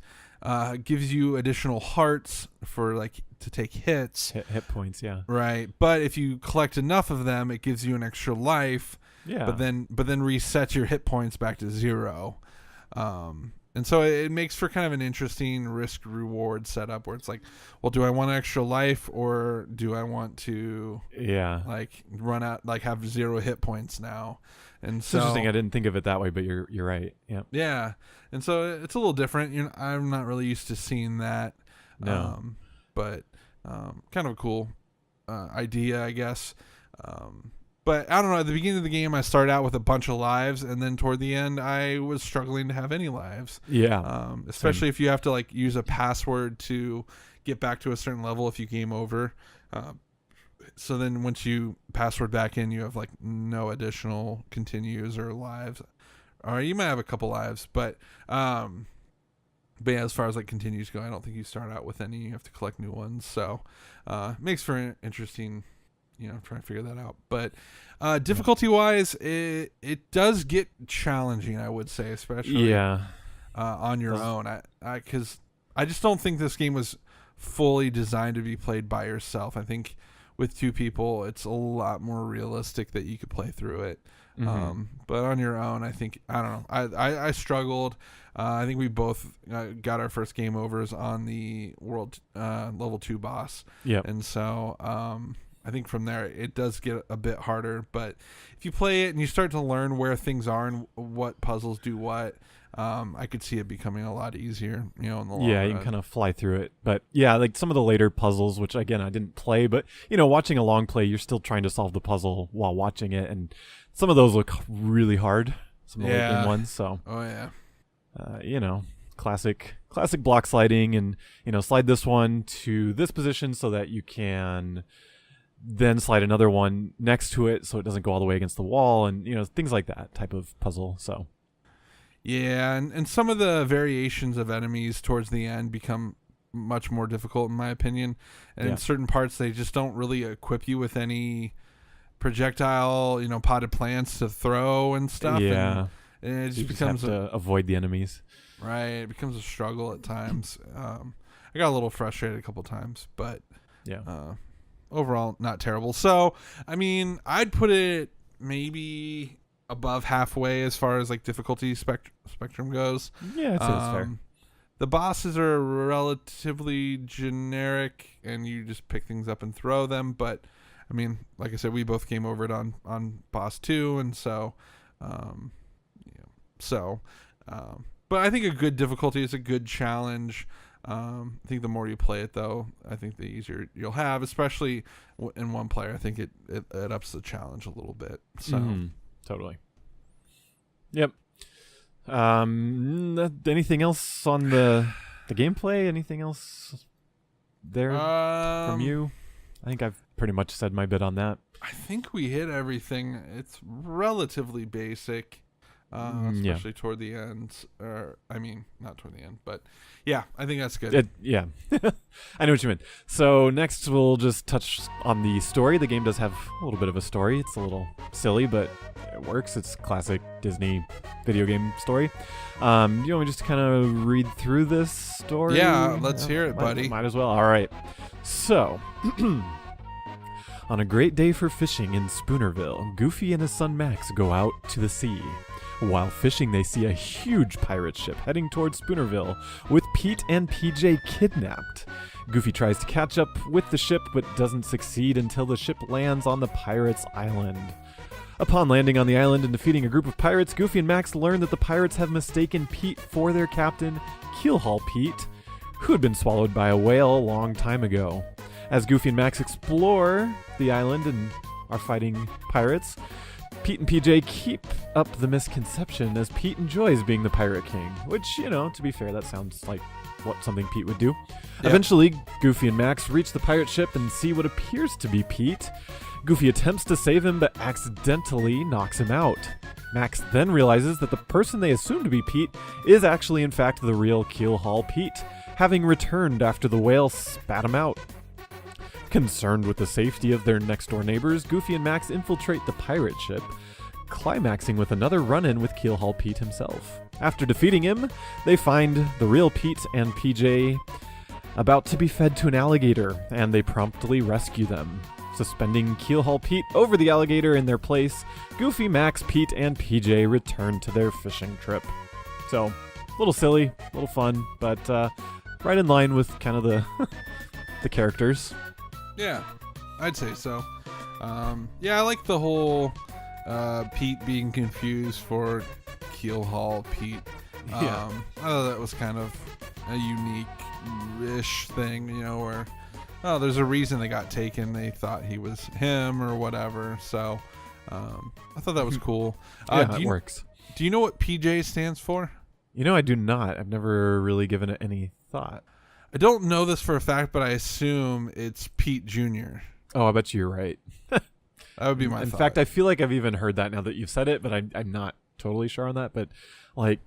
[SPEAKER 3] gives you additional hearts for to take hits.
[SPEAKER 2] Hit points, yeah.
[SPEAKER 3] Right, but if you collect enough of them, it gives you an extra life.
[SPEAKER 2] Yeah.
[SPEAKER 3] But then resets your hit points back to 0. And so it makes for kind of an interesting risk reward setup where it's like, well, do I want an extra life or do I want to run out, have 0 hit points now? And
[SPEAKER 2] it's interesting. I didn't think of it that way, but you're right. Yeah.
[SPEAKER 3] Yeah. And so it's a little different. I'm not really used to seeing that.
[SPEAKER 2] No.
[SPEAKER 3] But kind of a cool idea, I guess. But I don't know. At the beginning of the game, I started out with a bunch of lives, and then toward the end, I was struggling to have any lives.
[SPEAKER 2] Yeah.
[SPEAKER 3] Especially if you have to use a password to get back to a certain level if you game over. So then once you password back in, you have no additional continues or lives. Or you might have a couple lives, but yeah, as far as continues go, I don't think you start out with any. You have to collect new ones. So it makes for an interesting. Trying to figure that out. But difficulty-wise, it does get challenging, I would say, especially on your own. Because I just don't think this game was fully designed to be played by yourself. I think with 2 people, it's a lot more realistic that you could play through it. But on your own, I think, I don't know. I struggled. I think we both got our first game overs on the world level 2 boss.
[SPEAKER 2] Yeah.
[SPEAKER 3] And so... I think from there it does get a bit harder, but if you play it and you start to learn where things are and what puzzles do what, I could see it becoming a lot easier, in the long run.
[SPEAKER 2] Yeah, you can kind of fly through it. But yeah, some of the later puzzles, which again, I didn't play, but watching a long play, you're still trying to solve the puzzle while watching it. And some of those look really hard, some of the late game ones. So, classic block sliding and, slide this one to this position so that you can then slide another one next to it so it doesn't go all the way against the wall and things like that type of puzzle. So
[SPEAKER 3] yeah, and some of the variations of enemies towards the end become much more difficult in my opinion, and in certain parts they just don't really equip you with any projectile potted plants to throw and stuff. And it just becomes
[SPEAKER 2] have to avoid the enemies.
[SPEAKER 3] Right, it becomes a struggle at times. I got a little frustrated a couple times, but overall, not terrible. So, I mean, I'd put it maybe above halfway as far as difficulty spectrum goes.
[SPEAKER 2] Yeah, I'd say that's fair.
[SPEAKER 3] The bosses are relatively generic, and you just pick things up and throw them. But, I mean, like I said, we both came over it on boss 2, and so, but I think a good difficulty is a good challenge. I think the more you play it, though, I think the easier you'll have, especially in one player. I think it ups the challenge a little bit. So
[SPEAKER 2] totally. Yep. Anything else on the gameplay? Anything else there from you? I think I've pretty much said my bit on that.
[SPEAKER 3] I think we hit everything. It's relatively basic. Especially toward the end, not toward the end, but yeah, I think that's good.
[SPEAKER 2] I know what you meant. So next we'll just touch on the story. The game does have a little bit of a story. It's a little silly, but it works. It's classic Disney video game story. You want me just to kind of read through this story?
[SPEAKER 3] Yeah, let's hear it, buddy.
[SPEAKER 2] Might as well. All right. So, on a great day for fishing in Spoonerville, Goofy and his son Max go out to the sea. While fishing, they see a huge pirate ship heading towards Spoonerville, with Pete and PJ kidnapped. Goofy tries to catch up with the ship, but doesn't succeed until the ship lands on the pirates' island. Upon landing on the island and defeating a group of pirates, Goofy and Max learn that the pirates have mistaken Pete for their captain, Keelhaul Pete, who had been swallowed by a whale a long time ago. As Goofy and Max explore the island and are fighting pirates, Pete and PJ keep up the misconception as Pete enjoys being the Pirate King, which, to be fair, that sounds like what something Pete would do.
[SPEAKER 3] Yep.
[SPEAKER 2] Eventually, Goofy and Max reach the pirate ship and see what appears to be Pete. Goofy attempts to save him but accidentally knocks him out. Max then realizes that the person they assume to be Pete is actually in fact the real Keelhaul Pete, having returned after the whale spat him out. Concerned with the safety of their next-door neighbors, Goofy and Max infiltrate the pirate ship, climaxing with another run-in with Keelhaul Pete himself. After defeating him, they find the real Pete and PJ about to be fed to an alligator, and they promptly rescue them. Suspending Keelhaul Pete over the alligator in their place, Goofy, Max, Pete, and PJ return to their fishing trip. So, a little silly, a little fun, but right in line with kind of the the characters.
[SPEAKER 3] Yeah, I'd say so. I like the whole Pete being confused for Keelhaul Pete.
[SPEAKER 2] Yeah.
[SPEAKER 3] I thought that was kind of a unique-ish thing, where there's a reason they got taken. They thought he was him or whatever. So I thought that was cool.
[SPEAKER 2] It works.
[SPEAKER 3] Do you know what PJ stands for?
[SPEAKER 2] I do not. I've never really given it any thought.
[SPEAKER 3] I don't know this for a fact, but I assume it's Pete Jr.
[SPEAKER 2] Oh, I bet you're right.
[SPEAKER 3] That would be my
[SPEAKER 2] In
[SPEAKER 3] thought.
[SPEAKER 2] fact, I feel like I've even heard that now that you've said it, but I'm not totally sure on that. But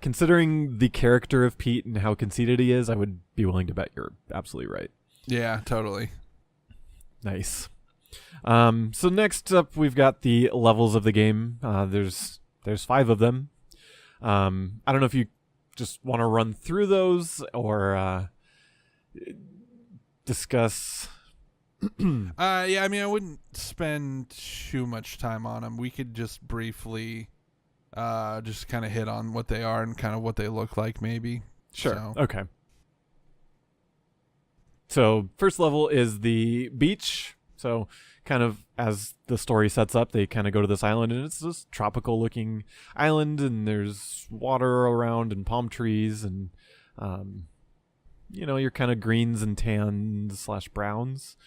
[SPEAKER 2] considering the character of Pete and how conceited he is, I would be willing to bet you're absolutely right.
[SPEAKER 3] Yeah, totally.
[SPEAKER 2] Nice. So next up, we've got the levels of the game. There's 5 of them. I don't know if you just want to run through those or discuss.
[SPEAKER 3] I wouldn't spend too much time on them. We could just briefly just kind of hit on what they are and kind of what they look like, maybe.
[SPEAKER 2] Sure.
[SPEAKER 3] So.
[SPEAKER 2] Okay. So first level is the beach. So kind of as the story sets up, they kind of go to this island, and it's this tropical looking island, and there's water around and palm trees, and your kind of greens and tans / browns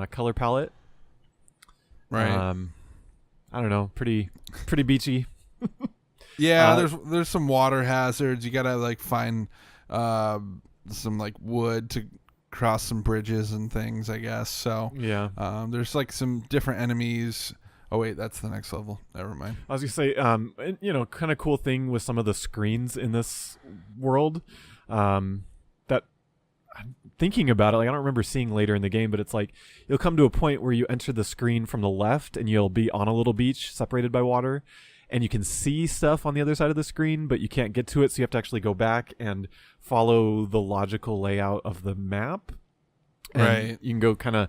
[SPEAKER 2] color palette.
[SPEAKER 3] Right.
[SPEAKER 2] I don't know, pretty beachy.
[SPEAKER 3] Yeah, there's some water hazards. You gotta find some wood to cross some bridges and things, I guess. So
[SPEAKER 2] yeah,
[SPEAKER 3] there's some different enemies. Oh wait, that's the next level. Never mind.
[SPEAKER 2] I was gonna say, kind of cool thing with some of the screens in this world, that I'm thinking about it. I don't remember seeing later in the game, but it's you'll come to a point where you enter the screen from the left, and you'll be on a little beach separated by water, and you can see stuff on the other side of the screen, but you can't get to it, so you have to actually go back and follow the logical layout of the map. And
[SPEAKER 3] right.
[SPEAKER 2] You can go kind of,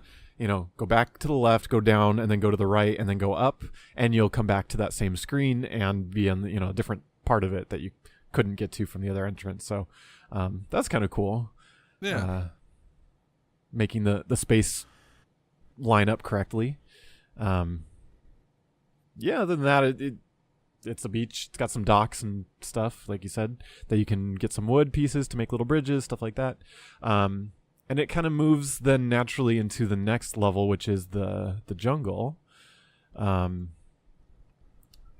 [SPEAKER 2] go back to the left, go down, and then go to the right, and then go up, and you'll come back to that same screen and be in, a different part of it that you couldn't get to from the other entrance. So that's kind of cool.
[SPEAKER 3] Yeah.
[SPEAKER 2] Making the space line up correctly. Other than that, it's a beach. It's got some docks and stuff, like you said, that you can get some wood pieces to make little bridges, stuff like that. And it kind of moves then naturally into the next level, which is the jungle. And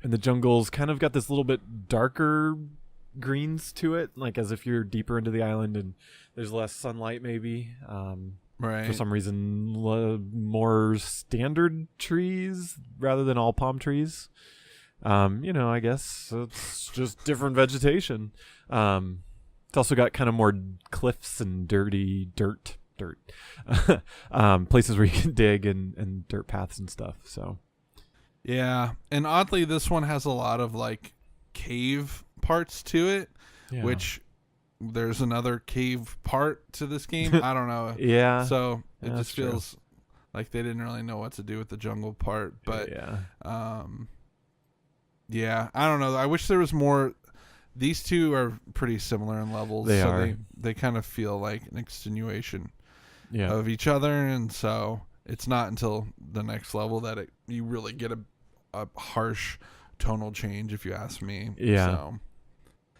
[SPEAKER 2] the jungle's kind of got this little bit darker greens to it, as if you're deeper into the island and there's less sunlight maybe.
[SPEAKER 3] Right.
[SPEAKER 2] For some reason, more standard trees rather than all palm trees. I guess it's just different vegetation. It's also got kind of more cliffs and dirty dirt, places where you can dig and dirt paths and stuff. So,
[SPEAKER 3] yeah, and oddly, this one has a lot of cave parts to it, which there's another cave part to this game. I don't know.
[SPEAKER 2] Yeah.
[SPEAKER 3] So it
[SPEAKER 2] Yeah,
[SPEAKER 3] just feels like they didn't really know what to do with the jungle part, but yeah, I don't know. I wish there was more. These two are pretty similar in levels.
[SPEAKER 2] They are.
[SPEAKER 3] They kind of feel like an extenuation
[SPEAKER 2] Yeah.
[SPEAKER 3] of each other, and so it's not until the next level that you really get a harsh tonal change, if you ask me.
[SPEAKER 2] Yeah.
[SPEAKER 3] So,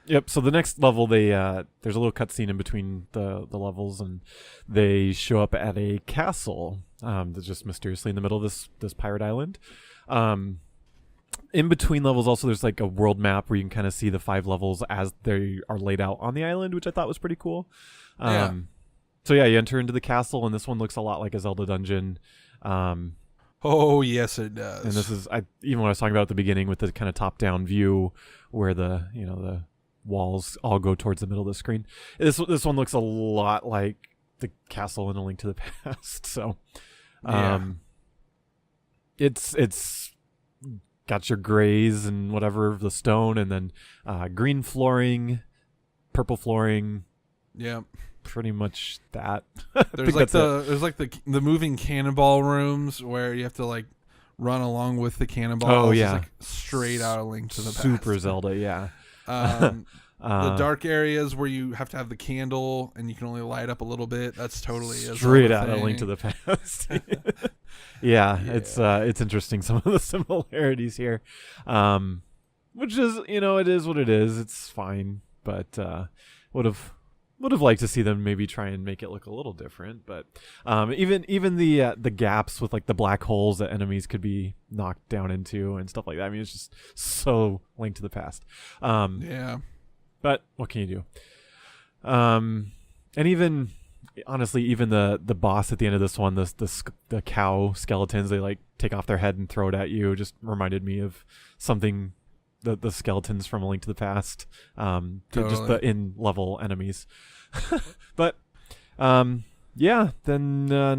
[SPEAKER 2] Yep. So the next level, there's a little cutscene in between the levels, and they show up at a castle that's just mysteriously in the middle of this pirate island. In between levels, also there's like a world map where you can kind of see the 5 levels as they are laid out on the island, which I thought was pretty cool. So yeah, you enter into the castle, and this one looks a lot like a Zelda dungeon.
[SPEAKER 3] Oh yes, it does.
[SPEAKER 2] And this is even what I was talking about at the beginning with the kind of top-down view, where the walls all go towards the middle of the screen. This one looks a lot like the castle in A Link to the Past. So, it's got your grays and whatever the stone, and then green flooring, purple flooring.
[SPEAKER 3] Yeah.
[SPEAKER 2] Pretty much that.
[SPEAKER 3] There's like the moving cannonball rooms where you have to like run along with the cannonballs.
[SPEAKER 2] Oh yeah,
[SPEAKER 3] it's like straight out of Link to the Past.
[SPEAKER 2] Super Zelda, yeah.
[SPEAKER 3] The dark areas where you have to have the candle and you can only light up a little bit. That's totally
[SPEAKER 2] straight out of Link to the Past. Yeah, it's interesting, some of the similarities here, which is it is what it is. It's fine, but would have liked to see them maybe try and make it look a little different. But even the gaps with like the black holes that enemies could be knocked down into and stuff like that. I mean, it's just so Link to the Past. But what can you do? And even honestly, even the boss at the end of this one, the cow skeletons, they like take off their head and throw it at you. Just reminded me of something. The skeletons from A Link to the Past,
[SPEAKER 3] totally.
[SPEAKER 2] Just the in-level enemies. But then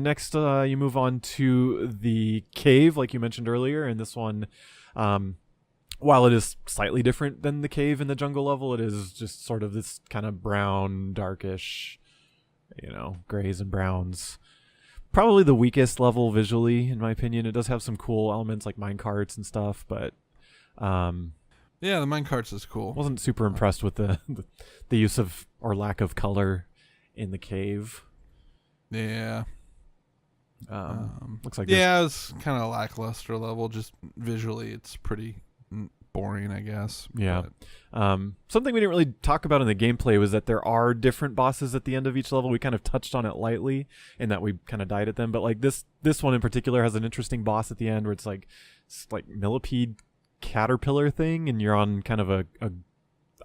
[SPEAKER 2] next you move on to the cave, like you mentioned earlier, and this one, while it is slightly different than the cave in the jungle level, it is just sort of this kind of brown, darkish, grays and browns. Probably the weakest level visually, in my opinion. It does have some cool elements like minecarts and stuff, but
[SPEAKER 3] yeah, the minecarts is cool.
[SPEAKER 2] Wasn't super impressed with the use of or lack of color in the cave.
[SPEAKER 3] Yeah.
[SPEAKER 2] Looks like
[SPEAKER 3] it's kind of lackluster level. Just visually, it's pretty boring, I guess.
[SPEAKER 2] Yeah. Something we didn't really talk about in the gameplay was that there are different bosses at the end of each level. We kind of touched on it lightly in that we kind of died at them, but like this one in particular has an interesting boss at the end where it's like millipede caterpillar thing, and you're on kind of a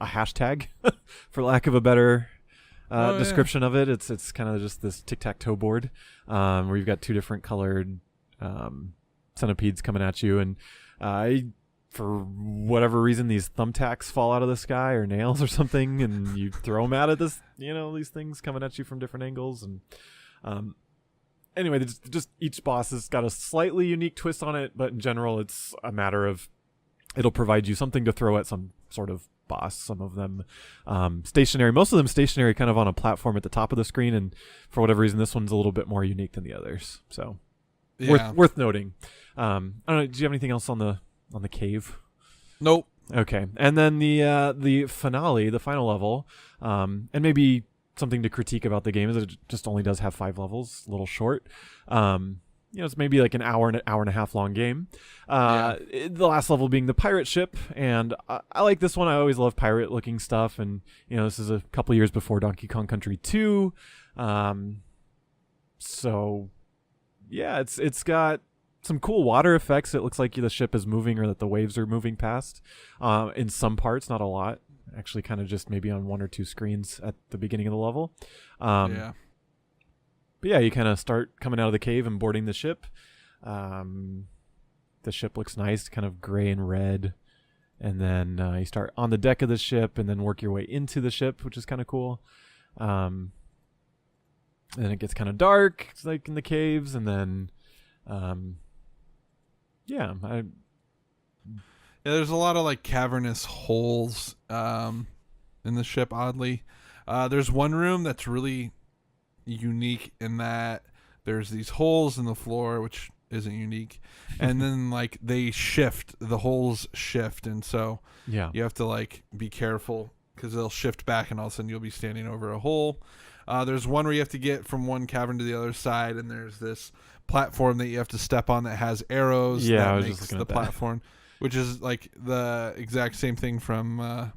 [SPEAKER 2] hashtag for lack of a better description of it. It's kind of just this tic-tac-toe board where you've got 2 different colored centipedes coming at you, and for whatever reason these thumbtacks fall out of the sky, or nails or something, and you throw them out at this these things coming at you from different angles. And anyway, just each boss has got a slightly unique twist on it, but in general it's a matter of it'll provide you something to throw at some sort of boss. Some of them stationary, most of them stationary, kind of on a platform at the top of the screen, and for whatever reason this one's a little bit more unique than the others, so worth noting. I don't know, do you have anything else on the cave?
[SPEAKER 3] Nope.
[SPEAKER 2] Okay. And then the finale, the final level, and maybe something to critique about the game is that it just only does have 5 levels, a little short. It's maybe like an hour and a half long game. The last level being the pirate ship, and I like this one. I always love pirate looking stuff, and this is a couple years before Donkey Kong Country 2. So yeah, it's got some cool water effects. It looks like the ship is moving, or that the waves are moving past in some parts, not a lot. Actually, kind of just maybe on 1 or 2 screens at the beginning of the level. But yeah, you kind of start coming out of the cave and boarding the ship. The ship looks nice, kind of gray and red. And then you start on the deck of the ship and then work your way into the ship, which is kind of cool. And then it gets kind of dark, it's like in the caves. And then,
[SPEAKER 3] there's a lot of like cavernous holes in the ship, oddly. There's one room that's really unique in that there's these holes in the floor, which isn't unique, and then like the holes shift, and so you have to like be careful because they'll shift back, and all of a sudden you'll be standing over a hole. There's one where you have to get from one cavern to the other side, and there's this platform that you have to step on that has arrows.
[SPEAKER 2] Yeah,
[SPEAKER 3] that
[SPEAKER 2] I was
[SPEAKER 3] makes
[SPEAKER 2] just looking
[SPEAKER 3] the
[SPEAKER 2] at that
[SPEAKER 3] platform, which is like the exact same thing from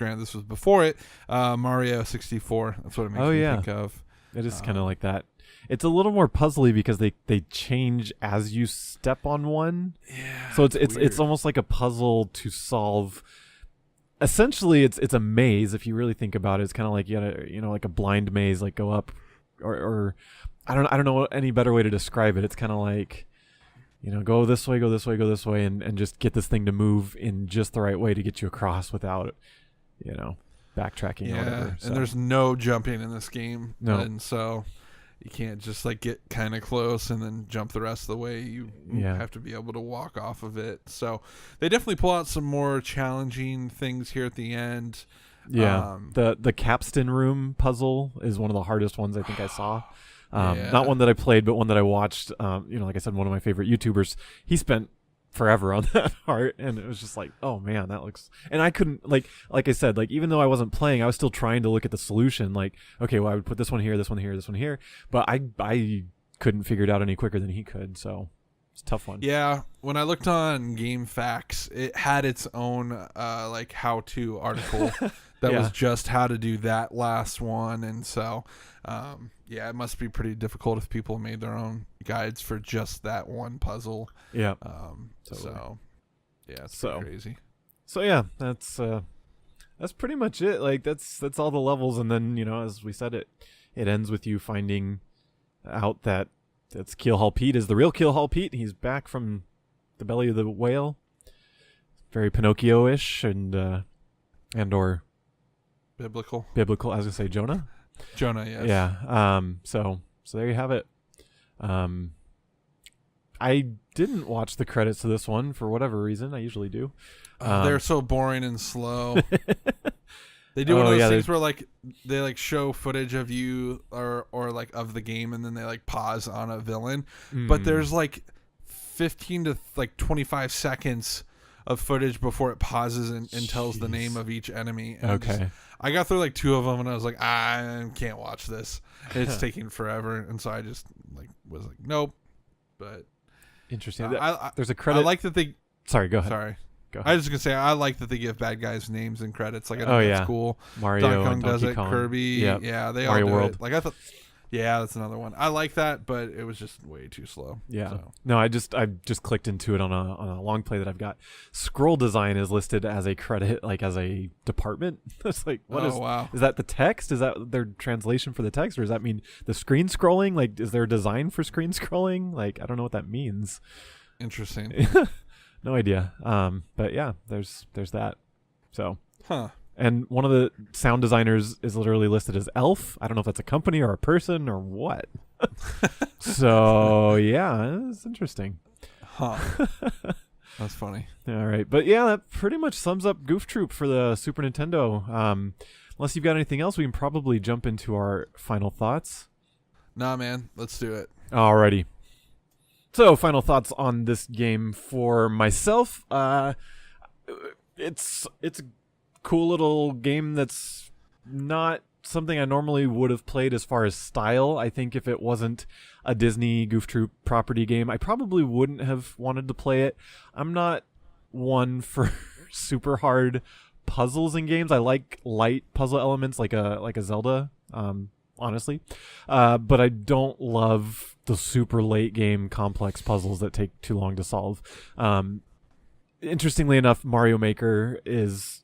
[SPEAKER 3] granted this was before it, Mario 64. That's what it makes me think of.
[SPEAKER 2] It is kind of like that. It's a little more puzzly because they change as you step on one.
[SPEAKER 3] Yeah.
[SPEAKER 2] So it's almost like a puzzle to solve. Essentially, it's a maze if you really think about it. It's kind of like like a blind maze, like go up, or I don't know any better way to describe it. It's kind of like, go this way, go this way, go this way, and just get this thing to move in just the right way to get you across without, backtracking or whatever. So.
[SPEAKER 3] And there's no jumping in this game.
[SPEAKER 2] No.
[SPEAKER 3] And so you can't just like get kind of close and then jump the rest of the way. You have to be able to walk off of it. So they definitely pull out some more challenging things here at the end.
[SPEAKER 2] Yeah. The capstan room puzzle is one of the hardest ones I think I saw. Not one that I played, but one that I watched. Like I said, one of my favorite YouTubers, he spent forever on that part, and it was just like, oh man, that looks. And I couldn't like I said, like even though I wasn't playing, I was still trying to look at the solution. Like, okay, well I would put this one here, this one here, this one here, but I couldn't figure it out any quicker than he could. So it's a tough one.
[SPEAKER 3] Yeah, when I looked on Game Facts, it had its own like how-to article that was just how to do that last one, and so. It must be pretty difficult if people made their own guides for just that one puzzle.
[SPEAKER 2] Yeah.
[SPEAKER 3] So, it's pretty crazy.
[SPEAKER 2] So yeah, that's pretty much it. Like that's all the levels, and then as we said, it ends with you finding out that Keelhaul Pete is the real Keelhaul Pete. He's back from the belly of the whale. Very Pinocchio-ish and or
[SPEAKER 3] biblical.
[SPEAKER 2] I was gonna say Jonah.
[SPEAKER 3] Jonah, yes.
[SPEAKER 2] Yeah. So there you have it. I didn't watch the credits to this one for whatever reason. I usually do.
[SPEAKER 3] They're so boring and slow. They do one of those things where like they like show footage of you or like of the game, and then they like pause on a villain. But there's like 15 to like 25 seconds of footage before it pauses and tells the name of each enemy. And I got through like 2 of them, and I was like, I can't watch this. It's taking forever, and so I just was like, nope. But
[SPEAKER 2] interesting. There's a credit.
[SPEAKER 3] I like that they.
[SPEAKER 2] Sorry, go ahead.
[SPEAKER 3] Sorry.
[SPEAKER 2] Go ahead.
[SPEAKER 3] I was just gonna say I like that they give bad guys names and credits. Like I think that's cool.
[SPEAKER 2] Mario
[SPEAKER 3] Donkey Kong
[SPEAKER 2] and
[SPEAKER 3] does
[SPEAKER 2] Donkey
[SPEAKER 3] it.
[SPEAKER 2] Kong.
[SPEAKER 3] Kirby.
[SPEAKER 2] Yep.
[SPEAKER 3] Yeah, they
[SPEAKER 2] Mario
[SPEAKER 3] all do
[SPEAKER 2] World.
[SPEAKER 3] it. Like I thought. Yeah, that's another one. I like that, but it was just way too slow.
[SPEAKER 2] Yeah.
[SPEAKER 3] So.
[SPEAKER 2] No, I just clicked into it on a long play that I've got. Scroll design is listed as a credit, like as a department. It's like,
[SPEAKER 3] wow.
[SPEAKER 2] Is that the text? Is that their translation for the text, or does that mean the screen scrolling? Like, is there a design for screen scrolling? Like, I don't know what that means.
[SPEAKER 3] Interesting.
[SPEAKER 2] No idea. But yeah, there's that. So.
[SPEAKER 3] Huh.
[SPEAKER 2] And one of the sound designers is literally listed as Elf. I don't know if that's a company or a person or what. So, yeah, it's interesting.
[SPEAKER 3] Huh. That's funny.
[SPEAKER 2] All right. But, yeah, that pretty much sums up Goof Troop for the Super Nintendo. Unless you've got anything else, we can probably jump into our final thoughts.
[SPEAKER 3] Nah, man. Let's do it.
[SPEAKER 2] Alrighty. So, final thoughts on this game for myself. It's a cool little game that's not something I normally would have played as far as style. I think if it wasn't a Disney Goof Troop property game, I probably wouldn't have wanted to play it. I'm not one for super hard puzzles in games. I like light puzzle elements like a Zelda, honestly. But I don't love the super late game complex puzzles that take too long to solve. Interestingly enough, Mario Maker is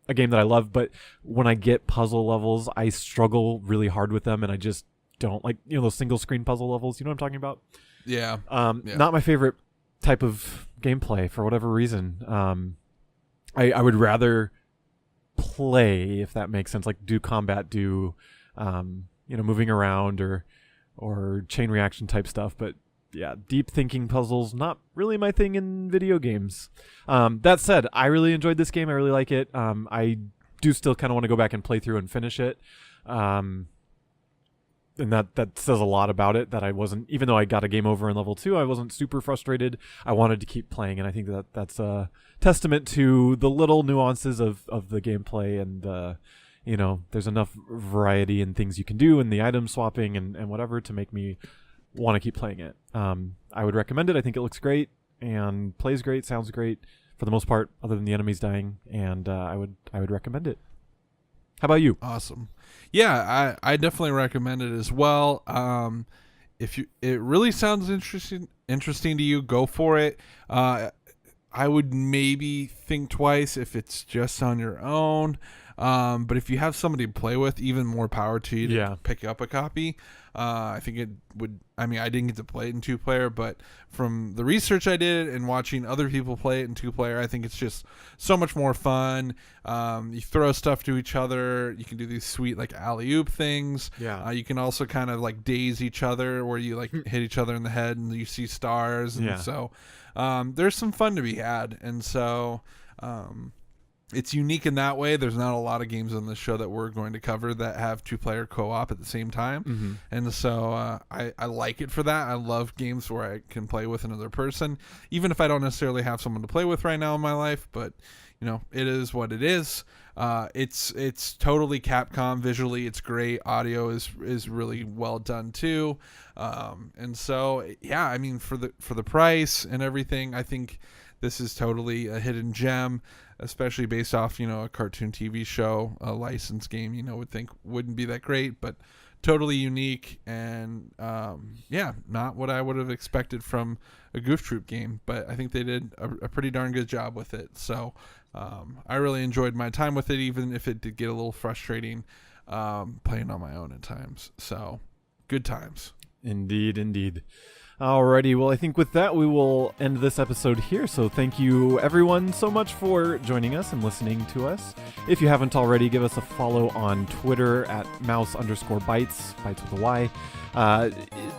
[SPEAKER 2] a game that I love, but when I get puzzle levels, I struggle really hard with them, and I just don't like those single screen puzzle levels. You know what I'm talking about?
[SPEAKER 3] Yeah.
[SPEAKER 2] Not my favorite type of gameplay for whatever reason. I would rather play, if that makes sense, like do combat, do moving around or chain reaction type stuff, but yeah, deep thinking puzzles, not really my thing in video games. That said, I really enjoyed this game. I really like it. I do still kind of want to go back and play through and finish it. And that says a lot about it, that I wasn't, even though I got a game over in level 2, I wasn't super frustrated. I wanted to keep playing, and I think that's a testament to the little nuances of the gameplay, and there's enough variety in things you can do, and the item swapping and whatever to make me want to keep playing it. I would recommend it. I think it looks great and plays great, sounds great. for the most part, other than the enemies dying, and I would recommend it. How about you?
[SPEAKER 3] Awesome. Yeah, I definitely recommend it as well. If it really sounds interesting to you, go for it. I would maybe think twice if it's just on your own. But if you have somebody to play with, even more power to you to pick up a copy. I think it would. I mean, I didn't get to play it in 2-player, but from the research I did and watching other people play it in 2-player, I think it's just so much more fun. You throw stuff to each other. You can do these sweet like alley-oop things.
[SPEAKER 2] Yeah.
[SPEAKER 3] You can also kind of like daze each other, where you like hit each other in the head and you see stars. And so there's some fun to be had. And so it's unique in that way. There's not a lot of games on this show that we're going to cover that have 2-player co-op at the same time. And so I like it for that. I love games where I can play with another person, even if I don't necessarily have someone to play with right now in my life. But, you know, it is what it is. It's totally Capcom. Visually, it's great. Audio is really well done too. And so, yeah, I mean, for the price and everything, I think this is totally a hidden gem, especially based off, you know, a cartoon TV show, a licensed game, you know, would think wouldn't be that great, but totally unique and, not what I would have expected from a Goof Troop game, but I think they did a pretty darn good job with it. So, I really enjoyed my time with it, even if it did get a little frustrating, playing on my own at times. So good times.
[SPEAKER 2] Indeed. Alrighty, well, I think with that, we will end this episode here. So thank you, everyone, so much for joining us and listening to us. If you haven't already, give us a follow on Twitter at mouse_bytes, bytes with a Y.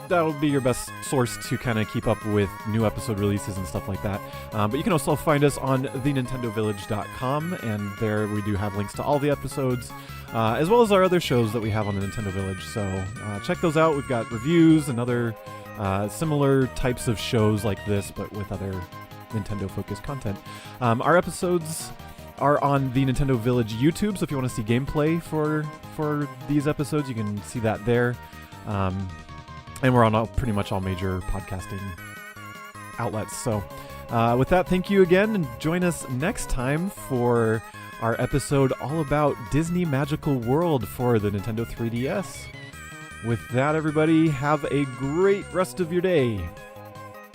[SPEAKER 2] That'll be your best source to kind of keep up with new episode releases and stuff like that. But you can also find us on thenintendovillage.com, and there we do have links to all the episodes, as well as our other shows that we have on the Nintendo Village. So check those out. We've got reviews and other similar types of shows like this, but with other Nintendo-focused content. Our episodes are on the Nintendo Village YouTube, so if you want to see gameplay for these episodes, you can see that there. And we're on pretty much all major podcasting outlets. So with that, thank you again, and join us next time for our episode all about Disney Magical World for the Nintendo 3DS. With that, everybody, have a great rest of your day.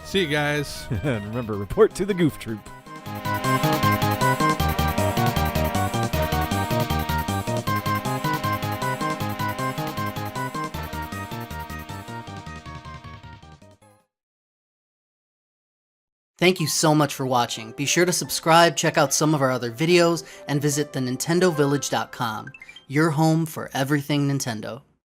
[SPEAKER 3] See you guys.
[SPEAKER 2] And remember, report to the Goof Troop.
[SPEAKER 4] Thank you so much for watching. Be sure to subscribe, check out some of our other videos, and visit thenintendovillage.com, your home for everything Nintendo.